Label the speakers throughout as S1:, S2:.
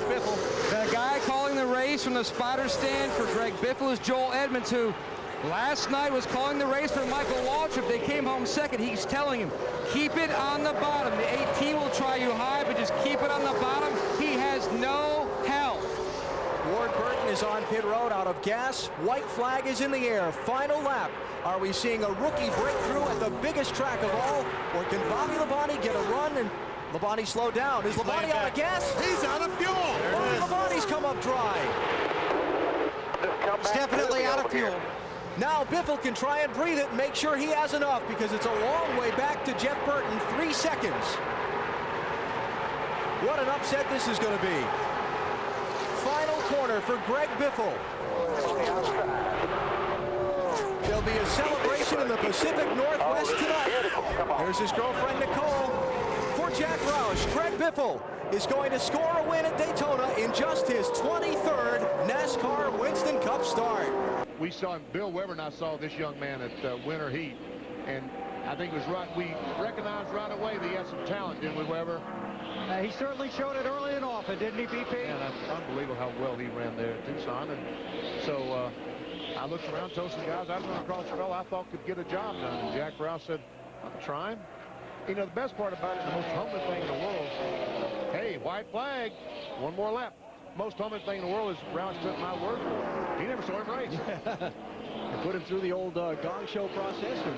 S1: Biffle.
S2: The guy calling the race from the spotter stand for Greg Biffle is Joel Edmonds, who last night was calling the race for Michael Waltrip. They came home second. He's telling him, keep it on the bottom. The 18 will try you high, but just keep it on the bottom. He has no help.
S1: Ward Burton is on pit road out of gas. White flag is in the air. Final lap. Are we seeing a rookie breakthrough at the biggest track of all? Or can Bobby Labonte get a run and Labonte slow down? Is Labonte out of gas?
S3: He's out of fuel.
S1: Bobby Labonte's come up dry.
S4: It's definitely out of fuel.
S1: Now Biffle can try and breathe it and make sure he has enough, because it's a long way back to Jeff Burton, 3 seconds. What an upset this is going to be. Final corner for Greg Biffle. There'll be a celebration in the Pacific Northwest tonight. Here's his girlfriend Nicole. For Jack Roush, Greg Biffle is going to score a win at Daytona in just his 23rd NASCAR Winston Cup start.
S3: We saw him, Bill Weber and I saw this young man at Winter Heat, and I think it was right. We recognized right away that he had some talent, didn't we, Weber?
S5: He certainly showed it early and often, didn't he, BP?
S3: And it's unbelievable how well he ran there at Tucson. And so I looked around, told some guys I'd run across the fellow I thought could get a job done. And Jack Roush said, I'm trying. You know, the best part about it, the most humbling thing in the world, hey, white flag, one more lap. Most humbling thing in the world is Roush took my word for it. He never saw him race.
S6: And put him through the old gong show process, and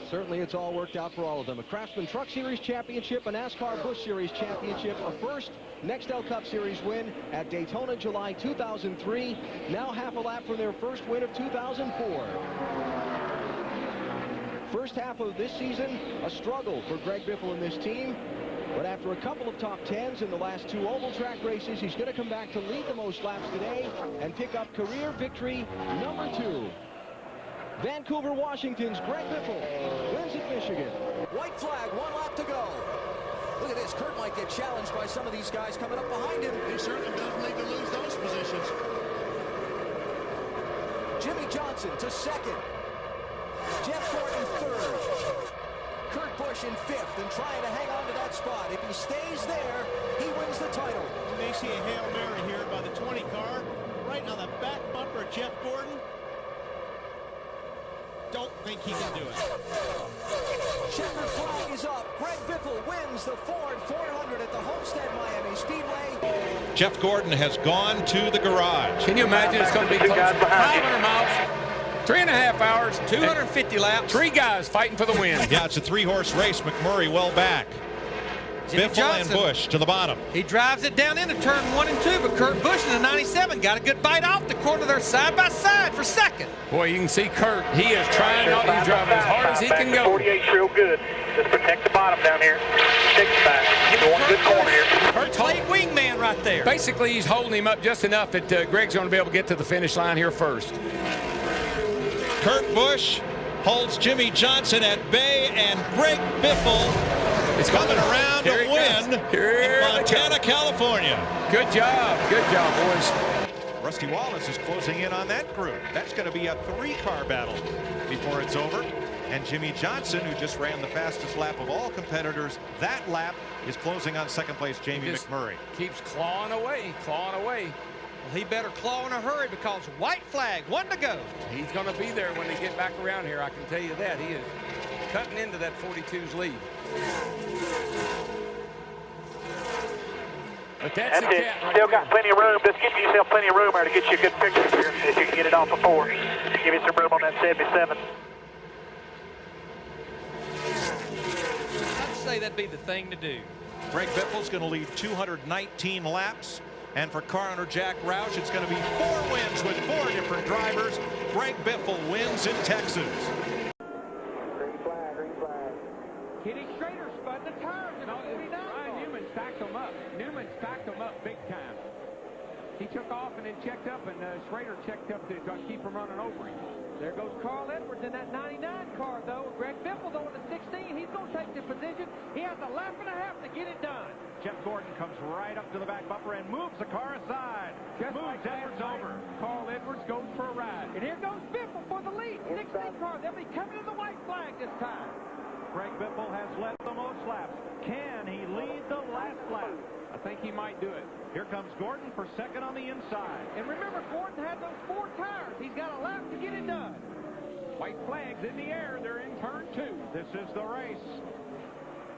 S6: certainly it's all worked out for all of them. A Craftsman Truck Series championship, a NASCAR Busch Series championship, a first Nextel Cup Series win at Daytona, July 2003. Now half a lap from their first win of 2004. First half of this season, a struggle for Greg Biffle and this team. But after a couple of top 10s in the last 2 oval track races, he's going to come back to lead the most laps today and pick up career victory number 2. Vancouver, Washington's Greg Biffle wins at Michigan.
S1: White flag, 1 lap to go. Look at this. Kurt might get challenged by some of these guys coming up behind him.
S3: He certainly doesn't need to lose those positions.
S1: Jimmy Johnson to second. Jeff Gordon third. Kurt Busch in 5th and trying to hang on to that spot. If he stays there, he wins the title.
S7: You may see a Hail Mary here by the 20 car, right on the back bumper of Jeff Gordon. Don't think he can do it.
S1: Checker flag is up. Greg Biffle wins the Ford 400 at the Homestead Miami Speedway.
S8: Jeff Gordon has gone to the garage.
S2: Can you imagine it's going to be close? 500 miles. 3.5 hours, 250 laps, 3 guys fighting for the win.
S8: Yeah, it's a 3-horse race. McMurray well back. Biffle and Busch to the bottom.
S9: He drives it down into turn 1 and 2, but Kurt Busch in the 97 got a good bite off the corner there side by side for second.
S2: Boy, you can see Kurt. He is trying out. He's driving as hard as he can go.
S4: 48's real good. Just protect the bottom down here. Take it back. Get one good corner here.
S9: Kurt's late wingman right there.
S2: Basically, he's holding him up just enough that Greg's going to be able to get to the finish line here first.
S8: Kurt Busch holds Jimmy Johnson at bay, and Greg Biffle is coming around to win in Montana, California.
S2: Good job, boys.
S8: Rusty Wallace is closing in on that group. That's going to be a 3-car battle before it's over. And Jimmy Johnson, who just ran the fastest lap of all competitors, that lap is closing on second place Jamie McMurray.
S2: Keeps clawing away.
S9: Well, he better claw in a hurry, because white flag, 1 to go.
S2: He's going to be there when they get back around here. I can tell you that. He is cutting into that 42's lead. But that's
S4: it.
S2: Right
S4: Still
S2: there.
S4: got plenty of room. Just give yourself plenty of room there to get you a good picture here. If you can get it off before. Give you some room on that 77.
S9: I'd say that'd be the thing to do.
S8: Greg Biffle's going to lead 219 laps. And for car owner Jack Roush, it's going to be 4 wins with 4 different drivers. Greg Biffle wins in Texas.
S4: Green flag.
S5: Kenny Schrader spun the tires. Ryan Newman stacked them up. Big time. He took off and then checked up, and Schrader checked up to keep from running over him. There goes Carl Edwards in that 99 car, though. Greg Biffle, though, in the 16. He's going to take the position. He has a lap and a half to get it done. Jeff Gordon comes right up to the back bumper and moves the car aside. Moves Edwards over. Carl Edwards goes for a ride. And here goes Biffle for the lead. 16 car. They'll be coming to the white flag this time. Greg Biffle has led the most laps. Can he lead the last lap? I think he might do it.
S7: Here comes Gordon for second on the inside.
S5: And remember, Gordon had those 4 tires. He's got a lap to get it done. White flags in the air. They're in turn 2.
S7: This is the race.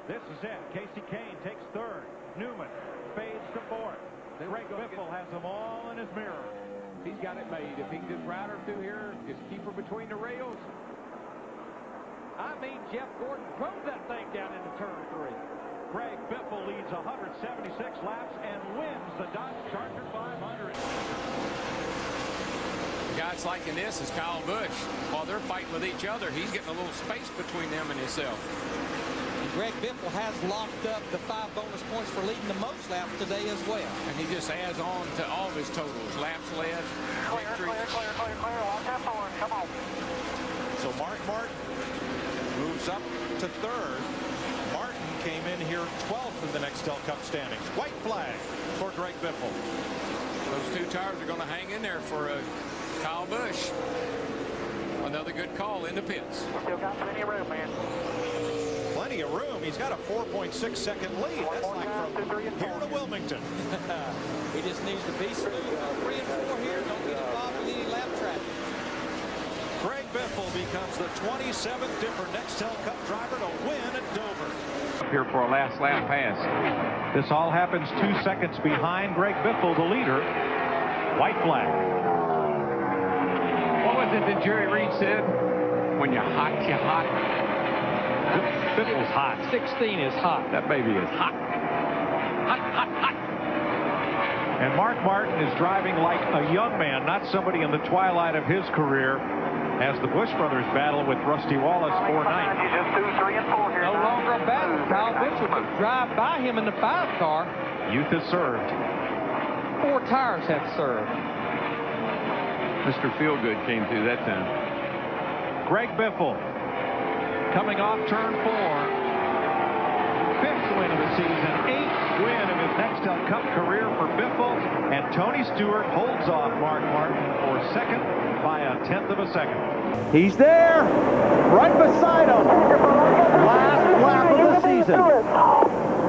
S7: This is it. Casey Kane takes third. Newman fades to fourth. Greg Biffle has them all in his mirror.
S5: He's got it made. If he can just ride her through here, just keep her between the rails. I mean, Jeff Gordon drove that thing down into turn 3.
S7: Greg Biffle leads 176 laps and wins the Dodge Charger 500.
S10: The guys liking this is Kyle Busch. While they're fighting with each other, he's getting a little space between them and himself.
S9: Greg Biffle has locked up the 5 bonus points for leading the most laps today as well.
S10: And he just adds on to all of his totals. Laps led, victory.
S4: Clear. Watch that forward. Come on.
S8: So Mark Martin moves up to third. Martin came in here 12th in the Nextel Cup standings. White flag for Greg Biffle.
S10: Those 2 tires are going to hang in there for Kyle Busch. Another good call in the pits.
S4: Still got plenty of room, man.
S8: Plenty of room. He's got a 4.6 second lead. That's like from here to Wilmington.
S9: He just needs to be 3 and 4 here. Don't get involved with any lap traffic.
S8: Greg Biffle becomes the 27th different Nextel Cup driver to win at Dover.
S5: Here for a last lap pass.
S3: This all happens 2 seconds behind Greg Biffle, the leader. White flag.
S5: What was it that Jerry Reed said? When you're hot, you're hot.
S3: Biffle's hot.
S5: 16 is hot. That baby is hot. Hot.
S3: And Mark Martin is driving like a young man, not somebody in the twilight of his career, as the Busch brothers battle with Rusty Wallace 490.
S4: Just 2, 3, and 4 here.
S2: No longer a battle. Kyle Biffle could drive by him in the 5 car.
S3: Youth has served.
S2: 4 tires have served.
S5: Mr. Feelgood came through that time.
S3: Greg Biffle coming off turn 4. 5th win of the season, 8th win of his Nextel Cup career for Biffle, and Tony Stewart holds off Mark Martin for second by a 1/10 of a second.
S6: He's there, right beside him. Last lap of the season.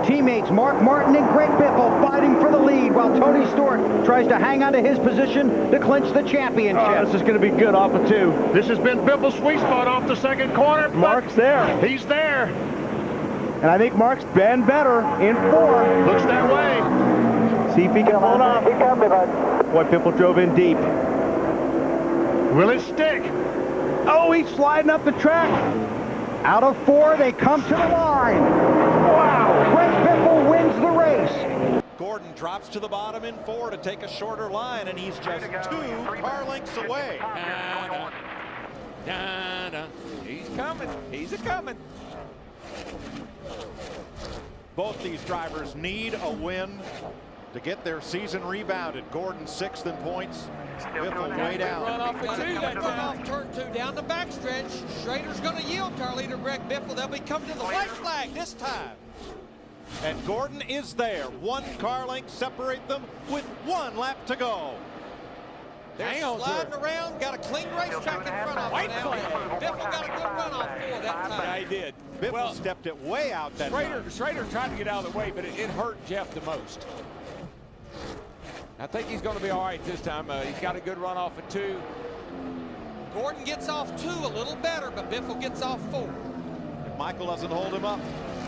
S6: Teammates Mark Martin and Greg Biffle fighting for the lead while Tony Stewart tries to hang on to his position to clinch the championship.
S7: This is going to be good off of 2. This has been Biffle's sweet spot off the second corner.
S6: Mark's there.
S7: He's there.
S6: And I think Mark's been better in 4.
S7: Looks that way.
S6: See if he can hold on. Boy, Biffle drove in deep.
S7: Will it stick?
S6: Oh, he's sliding up the track. Out of 4, they come to the line. Wow! Greg Biffle wins the race.
S8: Gordon drops to the bottom in 4 to take a shorter line, and he's just 2 car lengths away.
S10: He's coming. He's a-coming.
S8: Both these drivers need a win to get their season rebounded. Gordon 6th in points. Biffle way down.
S9: Run off for 2 that time. Off turn 2 down the backstretch. Schrader's going to yield to our leader Greg Biffle. They'll be coming to the white flag this time.
S8: And Gordon is there. 1 car length separate them with 1 lap to go.
S9: They're sliding around, got a clean racetrack in front of them. Biffle got a good run off 4 that time.
S10: Yeah, he did.
S8: Biffle stepped it way out that time.
S10: Schrader tried to get out of the way, but it hurt Jeff the most. I think he's going to be all right this time. He's got a good run off of 2.
S9: Gordon gets off 2 a little better, but Biffle gets off 4.
S8: If Michael doesn't hold him up,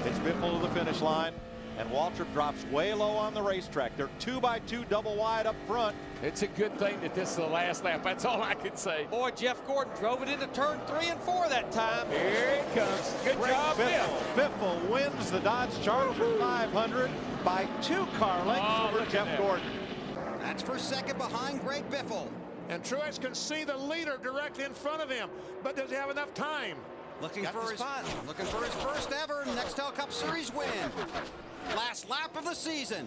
S8: it's Biffle to the finish line. And Waltrip drops way low on the racetrack. They're 2x2 double wide up front.
S10: It's a good thing that this is the last lap. That's all I can say.
S9: Boy, Jeff Gordon drove it into turn 3 and 4 that time.
S10: Here it comes. Good job, Biffle.
S8: Biffle wins the Dodge Charger 500 by 2 car lengths over Jeff Gordon.
S11: That's for second behind Greg Biffle.
S7: And Truex can see the leader directly in front of him, but does he have enough time?
S11: Looking for his first ever Nextel Cup Series win. Last lap of the season.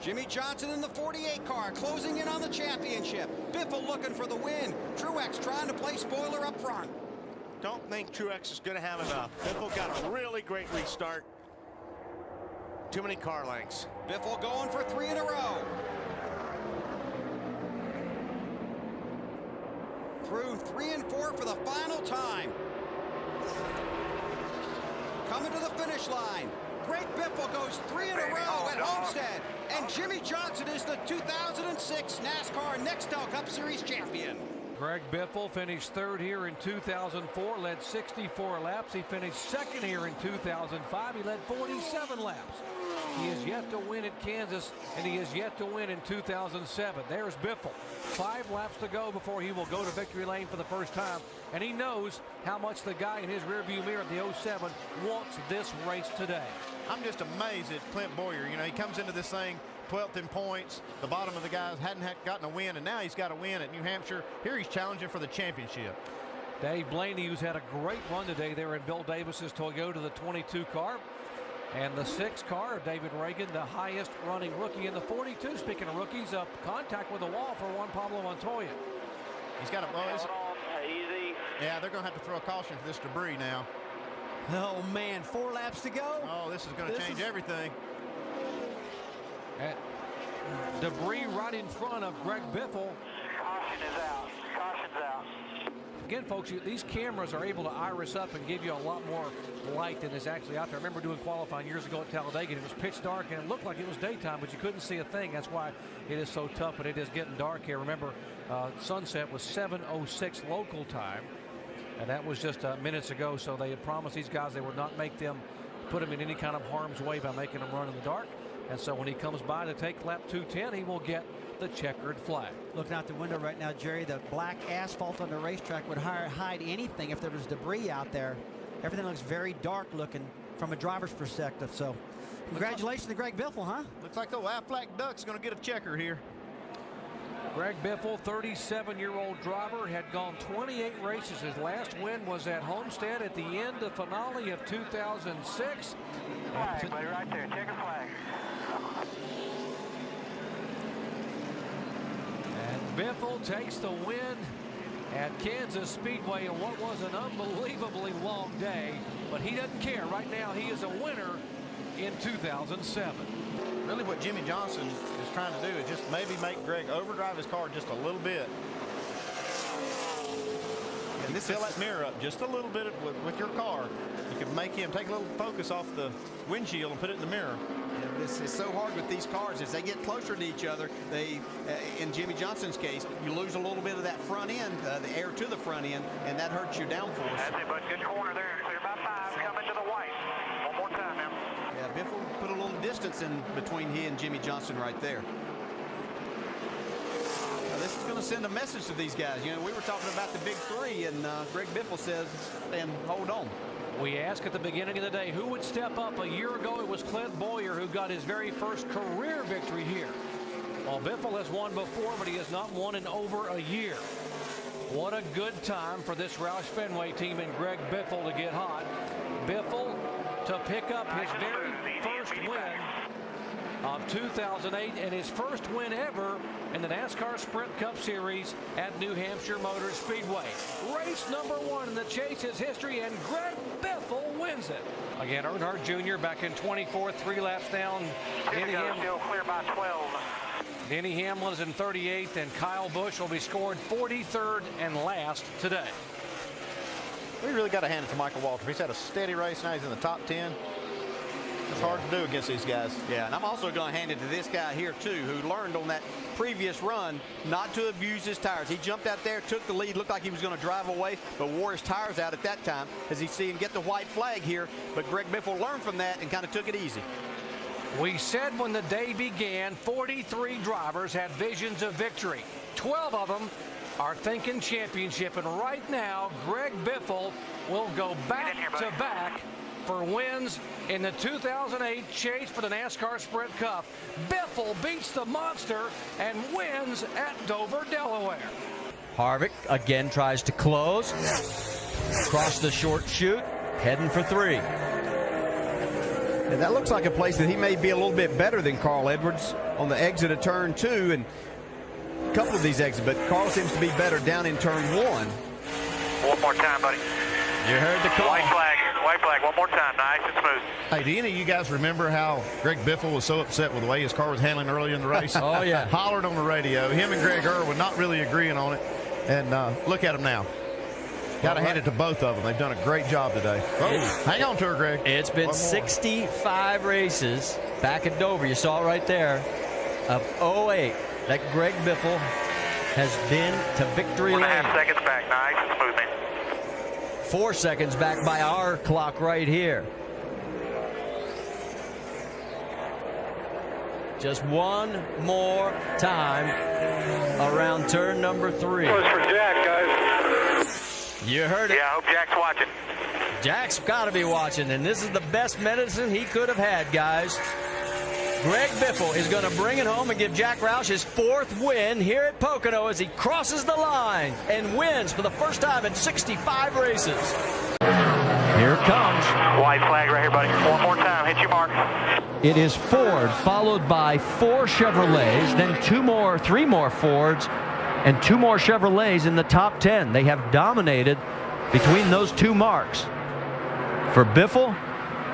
S11: Jimmy Johnson in the 48 car closing in on the championship. Biffle looking for the win. Truex trying to play spoiler up front.
S7: Don't think Truex is going to have enough. Biffle got a really great restart. Too many car lengths.
S11: Biffle going for 3 in a row. Through 3 and 4 for the final time. Coming to the finish line. Greg Biffle goes 3 in a row at And Jimmy Johnson is the 2006 NASCAR Nextel Cup Series champion.
S9: Greg Biffle finished third here in 2004, led 64 laps. He finished second here in 2005. He led 47 laps. He has yet to win at Kansas, and he has yet to win in 2007. There's Biffle. 5 laps to go before he will go to victory lane for the first time, and he knows how much the guy in his rearview mirror at the 07 wants this race today.
S12: I'm just amazed at Clint Boyer. You know, he comes into this thing 12th in points. The bottom of the guys hadn't gotten a win, and now he's got a win at New Hampshire. Here he's challenging for the championship.
S9: Dave Blaney, who's had a great run today there in Bill Davis's Toyota, the 22 car. And the 6 car of David Reagan, the highest running rookie in the 42. Speaking of rookies, up contact with the wall for Juan Pablo Montoya.
S12: He's got a buzz. Easy. Yeah, they're going to have to throw a caution for this debris now.
S6: Oh, man, 4 laps to go.
S12: Oh, this is going to change everything.
S9: Debris right in front of Greg Biffle.
S4: Caution is out. Caution's out.
S9: Again, folks, these cameras are able to iris up and give you a lot more light than is actually out there. I remember doing qualifying years ago at Talladega, and it was pitch dark, and it looked like it was daytime, but you couldn't see a thing. That's why it is so tough, but it is getting dark here. Remember, sunset was 7:06 local time, and that was just minutes ago, so they had promised these guys they would not put them in any kind of harm's way by making them run in the dark. And so when he comes by to take lap 210, he will get the checkered flag.
S13: Looking out the window right now, Jerry, the black asphalt on the racetrack would hide anything if there was debris out there. Everything looks very dark looking from a driver's perspective. So congratulations to Greg Biffle, huh?
S12: Looks like the Aflac Duck's going to get a checker here.
S9: Greg Biffle, 37-year-old driver, had gone 28 races. His last win was at Homestead at the end of finale of 2006.
S4: Flag, buddy, right there. Checker flag.
S9: And Biffle takes the win at Kansas Speedway in what was an unbelievably long day, but he doesn't care. Right now, he is a winner in 2007.
S12: Really what Jimmy Johnson is trying to do is just maybe make Greg overdrive his car just a little bit. And this fill that mirror up just a little bit with your car. You can make him take a little focus off the windshield and put it in the mirror.
S11: Yeah, this is so hard with these cars. As they get closer to each other, they, in Jimmy Johnson's case, you lose a little bit of that front end, the air to the front end, and that hurts your downforce.
S4: That's it, bud. Good corner there. Clear by 5. Coming to the white. One more time now.
S11: Yeah, Biffle put a little distance in between he and Jimmy Johnson right there. Now, this is going to send a message to these guys. You know, we were talking about the big 3, and Greg Biffle says, and hold on.
S9: We asked at the beginning of the day who would step up. A year ago, it was Clint Boyer who got his very first career victory here. Well, Biffle has won before, but he has not won in over a year. What a good time for this Roush Fenway team and Greg Biffle to get hot. Biffle to pick up his very first win of 2008 and his first win ever in the NASCAR Sprint Cup Series at New Hampshire Motor Speedway. Race number 1 in the Chase's history, and Greg Biffle wins it. Again, Earnhardt Jr. back in 24th, 3 laps down.
S4: Still clear by 12.
S9: Denny Hamlin is in 38th, and Kyle Busch will be scored 43rd and last today.
S12: We really got to hand it to Michael Waltrip. He's had a steady race. Now he's in the top 10. It's hard to do against these guys.
S11: Yeah, and I'm also going to hand it to this guy here, too, who learned on that previous run not to abuse his tires. He jumped out there, took the lead, looked like he was going to drive away, but wore his tires out at that time as he see him get the white flag here. But Greg Biffle learned from that and kind of took it easy.
S9: We said when the day began, 43 drivers had visions of victory. 12 of them are thinking championship, and right now, Greg Biffle will go back-to-back for wins in the 2008 chase for the NASCAR Sprint Cup. Biffle beats the monster and wins at Dover, Delaware.
S14: Harvick again tries to close. Across the short chute, heading for 3.
S11: And that looks like a place that he may be a little bit better than Carl Edwards on the exit of turn 2 and a couple of these exits, but Carl seems to be better down in turn 1.
S4: One more time, buddy.
S14: You heard the call.
S4: White flag, one more time, nice and smooth.
S12: Hey, do any of you guys remember how Greg Biffle was so upset with the way his car was handling earlier in the race?
S14: Oh, yeah.
S12: Hollered on the radio. Him and Greg Irwin not really agreeing on it. And look at them now. Got to hand it to both of them. They've done a great job today. Oh, hang on to her, Greg.
S14: It's been 65 races back at Dover. You saw it right there. of 08 that Greg Biffle has been to victory lane.
S4: 1.5 seconds back. Nice and smooth, man.
S14: 4 seconds back by our clock right here. Just one more time around turn number 3.
S4: Close for Jack, guys.
S14: You heard it.
S4: Yeah, I hope Jack's watching.
S14: Jack's got to be watching, and this is the best medicine he could have had, guys. Greg Biffle is going to bring it home and give Jack Roush his 4th win here at Pocono as he crosses the line and wins for the first time in 65 races. Here it comes.
S4: White flag right here, buddy. One more time. Hit your mark.
S14: It is Ford, followed by 4 Chevrolets, then 3 more Fords, and 2 more Chevrolets in the top 10. They have dominated between those 2 marks. For Biffle,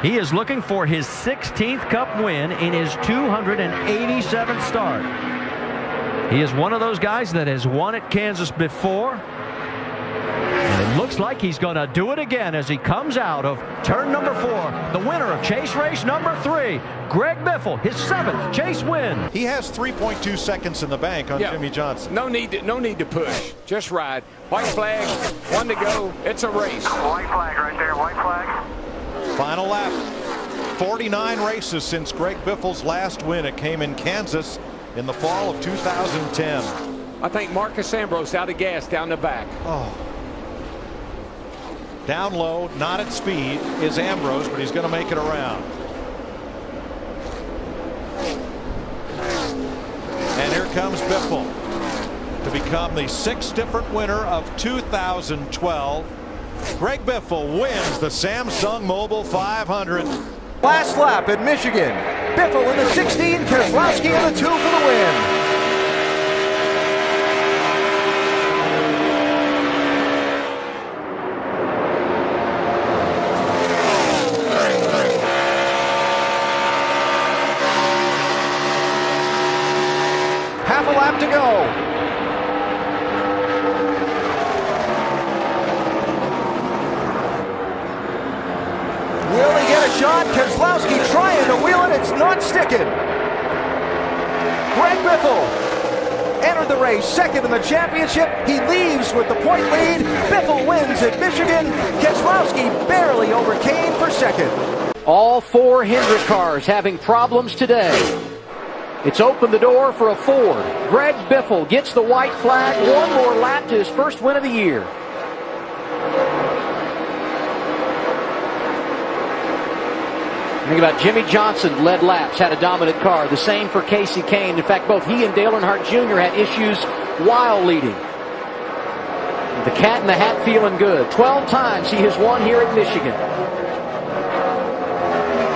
S14: he is looking for his 16th Cup win in his 287th start. He is one of those guys that has won at Kansas before, and it looks like he's going to do it again as he comes out of turn number 4. The winner of chase race number 3, Greg Biffle, his 7th chase win.
S8: He has 3.2 seconds in the bank on Jimmy Johnson.
S10: No need to push. Just ride. White flag, 1 to go. It's a race.
S4: White flag right there. White flag.
S8: Final lap. 49 races since Greg Biffle's last win. It came in Kansas in the fall of 2010.
S10: I think Marcus Ambrose out of gas down the back.
S8: Oh. Down low, not at speed, is Ambrose, but he's going to make it around. And here comes Biffle to become the 6th different winner of 2012. Greg Biffle wins the Samsung Mobile 500.
S1: Last lap at Michigan. Biffle in the 16, Keselowski in the 2 for the win. Half a lap to go. Will he get a shot? Keselowski trying to wheel it. It's not sticking. Greg Biffle entered the race 2nd in the championship. He leaves with the point lead. Biffle wins at Michigan. Keselowski barely overcame for 2nd.
S6: All 4 Hendrick cars having problems today. It's opened the door for a Ford. Greg Biffle gets the white flag. 1 more lap to his 1st win of the year. Think about Jimmy Johnson led laps, had a dominant car. The same for Casey Kane. In fact, both he and Dale Earnhardt Jr. had issues while leading. The cat in the hat feeling good. 12 times he has won here at Michigan.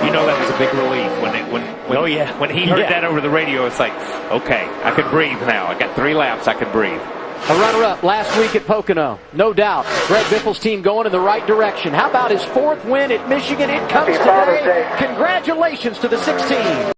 S15: You know that was a big relief when he heard that over the radio. It's like, okay, I can breathe now. I got 3 laps, I can breathe.
S6: A runner-up last week at Pocono. No doubt, Greg Biffle's team going in the right direction. How about his 4th win at Michigan? It comes today. Congratulations to the 16.